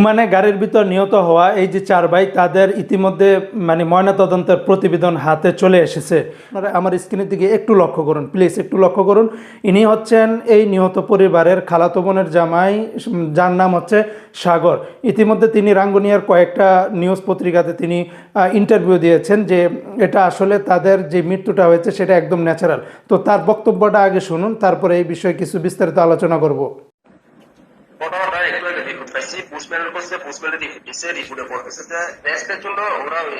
ওমানে গাড়ির ভিতর নিহত হওয়া এই যে 4 ভাই তাদের ইতিমধ্যে মানে ময়নাতদন্তের প্রতিবেদন হাতে চলে এসেছে। আপনারা আমার স্ক্রিনের দিকে একটু লক্ষ্য করুন, প্লিজ একটু লক্ষ্য করুন। ইনি হচ্ছেন এই নিহত পরিবারের খালাতো বোনের জামাই, যার নাম হচ্ছে সাগর। ইতিমধ্যে তিনি রাঙ্গুনিয়ার কয়েকটা নিউজ পত্রিকাতে তিনি ইন্টারভিউ দিয়েছেন যে এটা আসলে তাদের যে মৃত্যুটা হয়েছে সেটা একদম ন্যাচারাল। তো তার বক্তব্যটা আগে শুনুন, তারপরে এই বিষয়ে কিছু বিস্তারিত আলোচনা করব। ঘটনাটা একটু আগে রিপোর্ট পাইছি, পোস্টম্যানের করছে, পোস্টম্যানের রিপোর্ট দিচ্ছে, রিপোর্টে বলতেছে যে রেস্টের জন্য ওরা ওই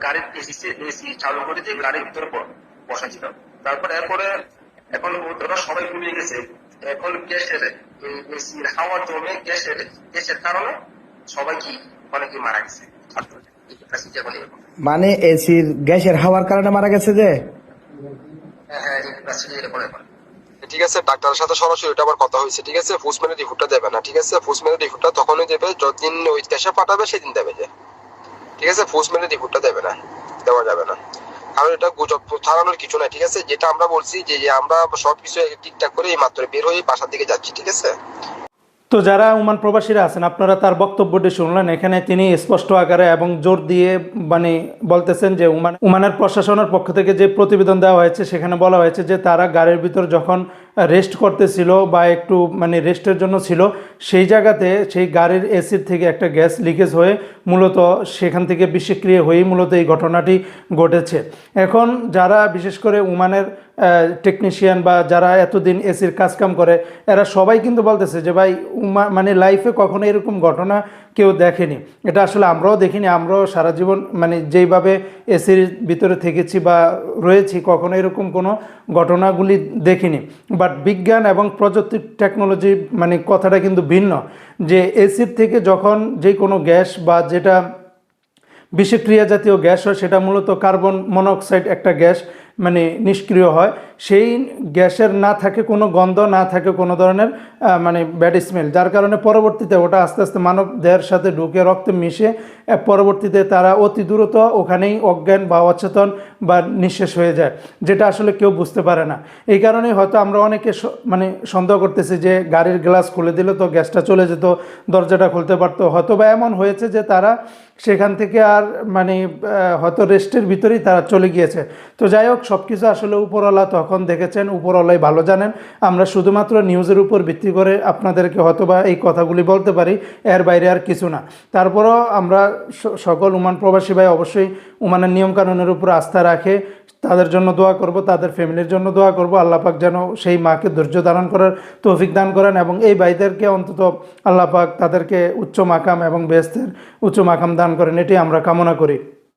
গাড়ির এসি চালু করে দিয়ে গাড়ির ভিতরে বসা ছিল। তারপরে এরপরে এখন ওরা সবাই ঘুমিয়ে গেছে। এখন গ্যাসের এসির হাওয়ার জমে গ্যাসের কারণে সবাই কি অনেকে মারা গেছে। মানে এসির গ্যাসের হাওয়ার কারণে মারা গেছে যে? হ্যাঁ, এরকম ঠিক আছে, ডাক্তারের সাথে সরাসরি ওটা আবার কথা হয়েছে। ঠিক আছে, পোস্টম্যানের রিপোর্টটা দেবে না। ঠিক আছে, পোস্টম্যানের রিপোর্টটা তখনই দেবে যতদিন ওই ক্যাশে পাঠাবে সেদিন দেবে যে। ঠিক আছে, পোস্টম্যানের রিপোর্টটা দেবে না, দেওয়া যাবে না, কারণ এটা গুজব ছড়ানোর কিছু নাই। ঠিক আছে, যেটা আমরা বলছি যে আমরা সবকিছু ঠিকঠাক করে এই মাত্র বের হয়ে বাসার দিকে যাচ্ছি। ঠিক আছে, তো যারা ওমান প্রবাসীরা আছেন আপনারা তার বক্তব্যটি শুনলেন। এখানে তিনি স্পষ্ট আকারে এবং জোর দিয়ে মানে বলতেছেন যে ওমানের প্রশাসনের পক্ষ থেকে যে প্রতিবেদন দেওয়া হয়েছে সেখানে বলা হয়েছে যে তারা গাড়ির ভিতর যখন রেস্ট করতেছিল বা একটু মানে রেস্টের জন্য ছিল, সেই জায়গাতে সেই গাড়ির এসির থেকে একটা গ্যাস লিকেজ হয়ে মূলত সেখান থেকে বিষক্রিয়া হয়েই মূলত এই ঘটনাটি ঘটেছে। এখন যারা বিশেষ করে ওমানের টেকনিশিয়ান বা যারা এতদিন এসির কাজকাম করে এরা সবাই কিন্তু বলতেছে যে ভাই মানে লাইফে কখনো এরকম ঘটনা কেউ দেখেনি। এটা আসলে আমরাও দেখিনি, আমরাও সারা জীবন মানে যেইভাবে এসির ভিতরে থেকেছি বা রয়েছি কখনো এরকম কোনো ঘটনাগুলি দেখিনি। বাট বিজ্ঞান এবং প্রযুক্তি টেকনোলজি মানে কথাটা কিন্তু ভিন্ন, যে এসির থেকে যখন যে কোনো গ্যাস বা যেটা বিষক্রিয়া জাতীয় গ্যাস হয় সেটা মূলত কার্বন মনোক্সাইড একটা গ্যাস মানে নিষ্ক্রিয় হয়। সেই গ্যাসের না থাকে কোনো গন্ধ, না থাকে কোনো ধরনের মানে ব্যাড স্মেল, যার কারণে পরবর্তীতে ওটা আস্তে আস্তে মানব দেহের সাথে ঢুকে রক্তে মিশে পরবর্তীতে তারা অতি দ্রুত ওখানেই অজ্ঞান বা অচেতন বা নিঃশেষ হয়ে যায়, যেটা আসলে কেউ বুঝতে পারে না। এই কারণেই হয়তো আমরা অনেকে মানে সন্দেহ করতেছি যে গাড়ির গ্লাস খুলে দিলে তো গ্যাসটা চলে যেত, দরজাটা খুলতে পারতো। হয়তো বা এমন হয়েছে যে তারা সেখান থেকে আর মানে হয়তো রেস্টের ভিতরেই তারা চলে গিয়েছে। তো যাই হোক, সব কিছু আসলে উপরওয়ালা তখন দেখেছেন, উপরওয়ালাই ভালো জানেন। আমরা শুধুমাত্র নিউজের উপর ভিত্তি করে আপনাদেরকে হয়তো বা এই কথাগুলি বলতে পারি, এর বাইরে আর কিছু না। তারপরও আমরা সকল ওমান প্রবাসী ভাই অবশ্যই ওমানের নিয়মকানুনের উপর আস্থা রাখে তাদের জন্য দোয়া করব, তাদের ফ্যামিলির জন্য দোয়া করব। আল্লাহ পাক যেন সেই মাকে ধৈর্য ধারণ করার তৌফিক দান করেন এবং এই ভাইদেরকে অন্তত আল্লাহ পাক তাদেরকে উচ্চ মাকাম এবং বেহেশতের উচ্চ মাকাম দান করেন, এটি আমরা কামনা করি।